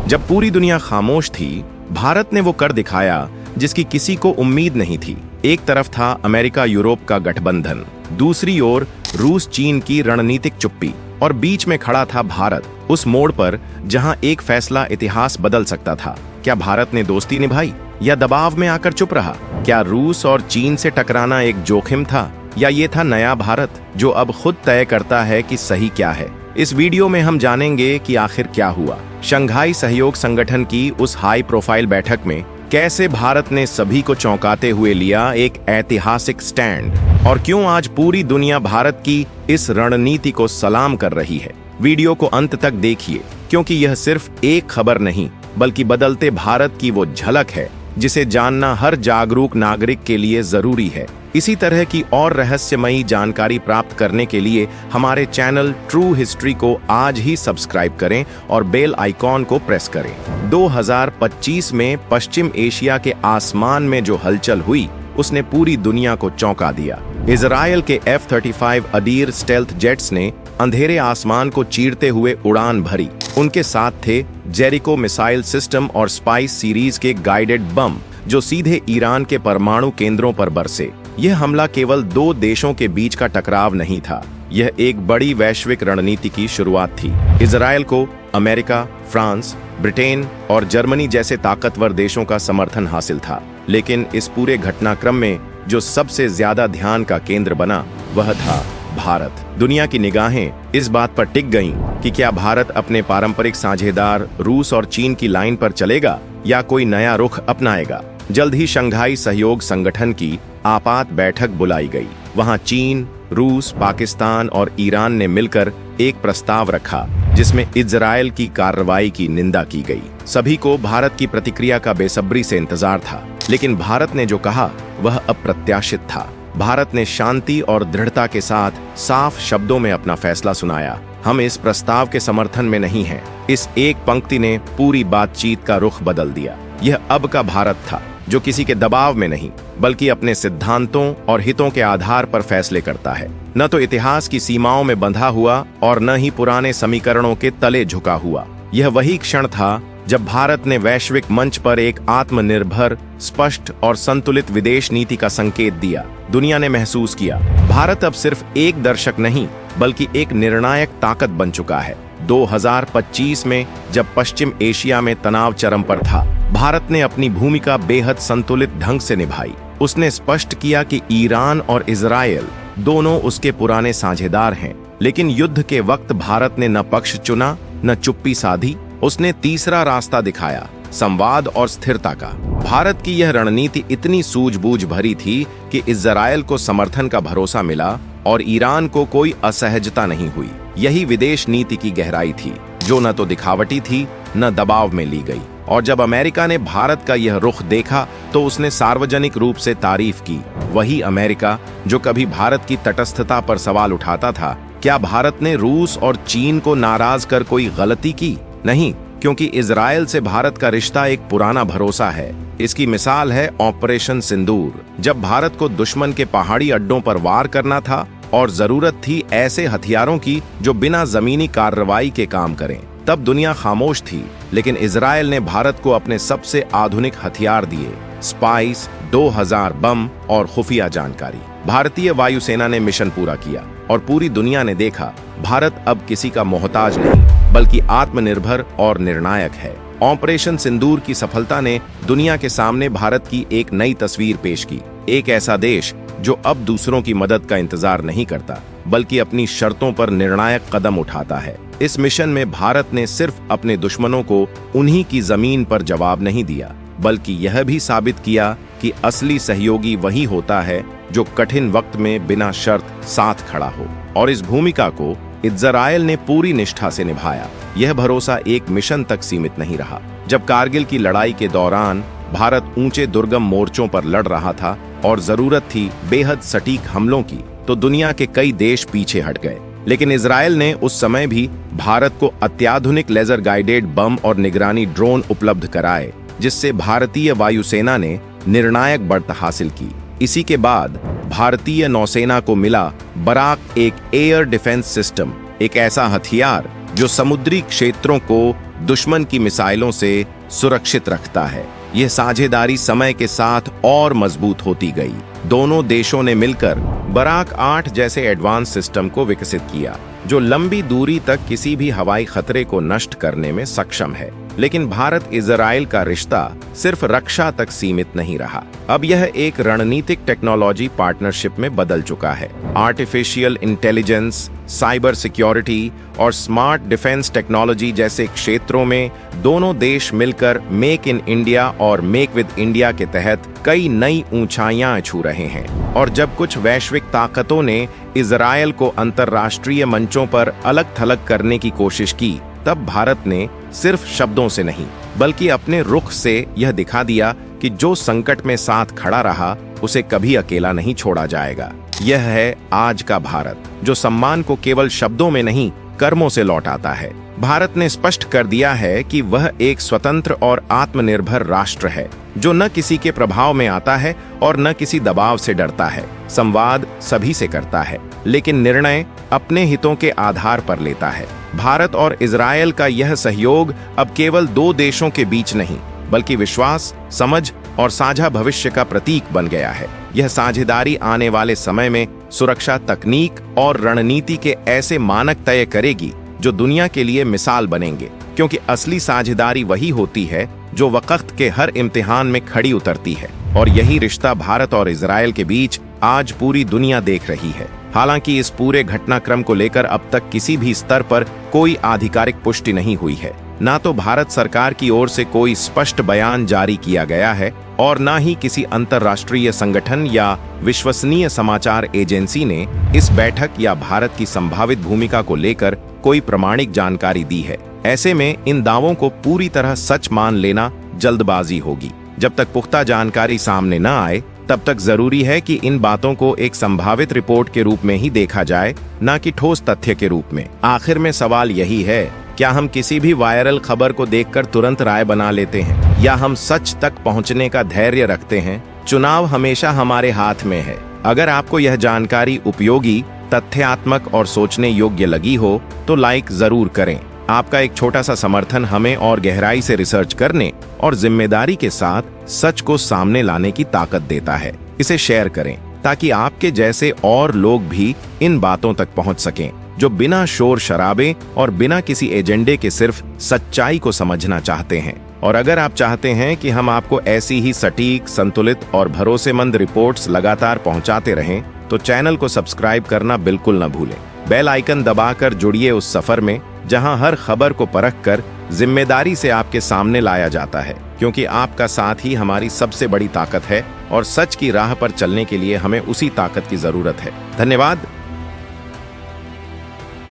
जब पूरी दुनिया खामोश थी, भारत ने वो कर दिखाया जिसकी किसी को उम्मीद नहीं थी। एक तरफ था अमेरिका यूरोप का गठबंधन, दूसरी ओर रूस चीन की रणनीतिक चुप्पी, और बीच में खड़ा था भारत, उस मोड़ पर जहां एक फैसला इतिहास बदल सकता था। क्या भारत ने दोस्ती निभाई या दबाव में आकर चुप रहा? क्या रूस और चीन से टकराना एक जोखिम था या ये था नया भारत जो अब खुद तय करता है कि सही क्या है? इस वीडियो में हम जानेंगे कि आखिर क्या हुआ। शंघाई सहयोग संगठन की उस हाई प्रोफाइल बैठक में कैसे भारत ने सभी को चौंकाते हुए लिया एक ऐतिहासिक स्टैंड, और क्यों आज पूरी दुनिया भारत की इस रणनीति को सलाम कर रही है। वीडियो को अंत तक देखिए, क्योंकि यह सिर्फ एक खबर नहीं बल्कि बदलते भारत की वो झलक है जिसे जानना हर जागरूक नागरिक के लिए जरूरी है। इसी तरह की और रहस्यमयी जानकारी प्राप्त करने के लिए हमारे चैनल ट्रू हिस्ट्री को आज ही सब्सक्राइब करें और बेल आइकॉन को प्रेस करें। 2025 में पश्चिम एशिया के आसमान में जो हलचल हुई उसने पूरी दुनिया को चौंका दिया। इजराइल के F-35 अडीर स्टेल्थ जेट्स ने अंधेरे आसमान को चीरते हुए उड़ान भरी। उनके साथ थे जेरिको मिसाइल सिस्टम और स्पाइस सीरीज के गाइडेड बम जो सीधे ईरान के परमाणु केंद्रों पर बरसे। यह हमला केवल दो देशों के बीच का टकराव नहीं था, यह एक बड़ी वैश्विक रणनीति की शुरुआत थी। इजराइल को अमेरिका, फ्रांस, ब्रिटेन और जर्मनी जैसे ताकतवर देशों का समर्थन हासिल था, लेकिन इस पूरे घटनाक्रम में जो सबसे ज्यादा ध्यान का केंद्र बना वह था भारत। दुनिया की निगाहें इस बात पर टिक गईं कि क्या भारत अपने पारंपरिक साझेदार रूस और चीन की लाइन पर चलेगा या कोई नया रुख अपनाएगा। जल्द ही शंघाई सहयोग संगठन की आपात बैठक बुलाई गई। वहां चीन, रूस, पाकिस्तान और ईरान ने मिलकर एक प्रस्ताव रखा जिसमें इजराइल की कार्रवाई की निंदा की गई। सभी को भारत की प्रतिक्रिया का बेसब्री से इंतजार था, लेकिन भारत ने जो कहा वह अप्रत्याशित था। भारत ने शांति और दृढ़ता के साथ साफ शब्दों में अपना फैसला सुनाया। हम इस प्रस्ताव के समर्थन में नहीं हैं। इस एक पंक्ति ने पूरी बातचीत का रुख बदल दिया। यह अब का भारत था जो किसी के दबाव में नहीं बल्कि अपने सिद्धांतों और हितों के आधार पर फैसले करता है। न तो इतिहास की सीमाओं में बंधा हुआ और न ही पुराने समीकरणों के तले झुका हुआ। यह वही क्षण था जब भारत ने वैश्विक मंच पर एक आत्मनिर्भर, स्पष्ट और संतुलित विदेश नीति का संकेत दिया। दुनिया ने महसूस किया भारत अब सिर्फ एक दर्शक नहीं बल्कि एक निर्णायक ताकत बन चुका है। 2025 में जब पश्चिम एशिया में तनाव चरम पर था, भारत ने अपनी भूमिका बेहद संतुलित ढंग से निभाई। उसने स्पष्ट किया कि ईरान और इजराइल दोनों उसके पुराने साझेदार हैं, लेकिन युद्ध के वक्त भारत ने न पक्ष चुना न चुप्पी साधी। उसने तीसरा रास्ता दिखाया, संवाद और स्थिरता का। भारत की यह रणनीति इतनी सूझबूझ भरी थी कि इजराइल को समर्थन का भरोसा मिला और ईरान को कोई असहजता नहीं हुई। यही विदेश नीति की गहराई थी, जो न तो दिखावटी थी न दबाव में ली गई। और जब अमेरिका ने भारत का यह रुख देखा तो उसने सार्वजनिक रूप से तारीफ की। वही अमेरिका जो कभी भारत की तटस्थता पर सवाल उठाता था। क्या भारत ने रूस और चीन को नाराज कर कोई गलती की? नहीं, क्योंकि इजराइल से भारत का रिश्ता एक पुराना भरोसा है। इसकी मिसाल है ऑपरेशन सिंदूर। जब भारत को दुश्मन के पहाड़ी अड्डों पर वार करना था और जरूरत थी ऐसे हथियारों की जो बिना जमीनी कार्रवाई के काम करें, तब दुनिया खामोश थी। लेकिन इजराइल ने भारत को अपने सबसे आधुनिक हथियार दिए, स्पाइस, 2000 बम और खुफिया जानकारी। भारतीय वायुसेना ने मिशन पूरा किया और पूरी दुनिया ने देखा भारत अब किसी का मोहताज नहीं बल्कि आत्मनिर्भर और निर्णायक है। ऑपरेशन सिंदूर की सफलता ने दुनिया के सामने भारत की एक नई तस्वीर पेश की। एक ऐसा देश जो अब दूसरों की मदद का इंतजार नहीं करता बल्कि अपनी शर्तों पर निर्णायक कदम उठाता है। इस मिशन में भारत ने सिर्फ अपने दुश्मनों को उन्हीं की जमीन पर जवाब नहीं दिया, बल्कि यह भी साबित किया कि असली सहयोगी वही होता है जो कठिन वक्त में बिना शर्त साथ खड़ा हो। और इस भूमिका को इजराइल ने पूरी निष्ठा से निभाया। यह भरोसा एक मिशन तक सीमित नहीं रहा। जब कारगिल की लड़ाई के दौरान भारत ऊंचे दुर्गम मोर्चों पर लड़ रहा था और जरूरत थी बेहद सटीक हमलों की, तो दुनिया के कई देश पीछे हट गए। लेकिन इजराइल ने उस समय भी भारत को अत्याधुनिक लेजर गाइडेड बम और निगरानी ड्रोन उपलब्ध कराए, जिससे भारतीय वायुसेना ने निर्णायक बढ़त हासिल की। इसी के बाद भारतीय नौसेना को मिला बराक, एक एयर डिफेंस सिस्टम, एक ऐसा हथियार जो समुद्री क्षेत्रों को दुश्मन की मिसाइलों से सुरक्षित रखता है। यह साझेदारी समय के साथ और मजबूत होती गई। दोनों देशों ने मिलकर बराक 8 जैसे एडवांस सिस्टम को विकसित किया, जो लंबी दूरी तक किसी भी हवाई खतरे को नष्ट करने में सक्षम है। लेकिन भारत इजराइल का रिश्ता सिर्फ रक्षा तक सीमित नहीं रहा। अब यह एक रणनीतिक टेक्नोलॉजी पार्टनरशिप में बदल चुका है। आर्टिफिशियल इंटेलिजेंस, साइबर सिक्योरिटी और स्मार्ट डिफेंस टेक्नोलॉजी जैसे क्षेत्रों में दोनों देश मिलकर मेक इन इंडिया और मेक विद इंडिया के तहत कई नई ऊंचाइयां छू रहे हैं। और जब कुछ वैश्विक ताकतों ने इजराइल को अंतर्राष्ट्रीय मंचों पर अलग थलग करने की कोशिश की, तब भारत ने सिर्फ शब्दों से नहीं बल्कि अपने रुख से यह दिखा दिया कि जो संकट में साथ खड़ा रहा उसे कभी अकेला नहीं छोड़ा जाएगा। यह है आज का भारत, जो सम्मान को केवल शब्दों में नहीं कर्मों से लौटाता है। भारत ने स्पष्ट कर दिया है कि वह एक स्वतंत्र और आत्मनिर्भर राष्ट्र है, जो न किसी के प्रभाव में आता है और न किसी दबाव से डरता है। संवाद सभी से करता है, लेकिन निर्णय अपने हितों के आधार पर लेता है। भारत और इजराइल का यह सहयोग अब केवल दो देशों के बीच नहीं, बल्कि विश्वास, समझ और साझा भविष्य का प्रतीक बन गया है। यह साझेदारी आने वाले समय में सुरक्षा तकनीक और रणनीति के ऐसे मानक तय करेगी जो दुनिया के लिए मिसाल बनेंगे, क्योंकि असली साझेदारी वही होती है जो वक्त के हर इम्तिहान में खड़ी उतरती है। और यही रिश्ता भारत और इजराइल के बीच आज पूरी दुनिया देख रही है। हालांकि इस पूरे घटनाक्रम को लेकर अब तक किसी भी स्तर पर कोई आधिकारिक पुष्टि नहीं हुई है। ना तो भारत सरकार की ओर से कोई स्पष्ट बयान जारी किया गया है और ना ही किसी अंतर्राष्ट्रीय संगठन या विश्वसनीय समाचार एजेंसी ने इस बैठक या भारत की संभावित भूमिका को लेकर कोई प्रामाणिक जानकारी दी है। ऐसे में इन दावों को पूरी तरह सच मान लेना जल्दबाजी होगी। जब तक पुख्ता जानकारी सामने न आए, तब तक जरूरी है कि इन बातों को एक संभावित रिपोर्ट के रूप में ही देखा जाए, न कि ठोस तथ्य के रूप में। आखिर में सवाल यही है, क्या हम किसी भी वायरल खबर को देखकर तुरंत राय बना लेते हैं, या हम सच तक पहुंचने का धैर्य रखते हैं? चुनाव हमेशा हमारे हाथ में है। अगर आपको यह जानकारी उपयोगी, तथ्यात्मक और सोचने योग्य लगी हो तो लाइक जरूर करें। आपका एक छोटा सा समर्थन हमें और गहराई से रिसर्च करने और जिम्मेदारी के साथ सच को सामने लाने की ताकत देता है। इसे शेयर करें ताकि आपके जैसे और लोग भी इन बातों तक पहुंच सकें, जो बिना शोर शराबे और बिना किसी एजेंडे के सिर्फ सच्चाई को समझना चाहते हैं। और अगर आप चाहते हैं कि हम आपको ऐसी ही सटीक, संतुलित और भरोसेमंद रिपोर्ट्स लगातार पहुंचाते रहें, तो चैनल को सब्सक्राइब करना बिल्कुल न भूलें। बेल आइकन दबाकर जुड़िए उस सफर में जहां हर खबर को परखकर जिम्मेदारी से आपके सामने लाया जाता है, क्योंकि आपका साथ ही हमारी सबसे बड़ी ताकत है और सच की राह पर चलने के लिए हमें उसी ताकत की जरूरत है। धन्यवाद।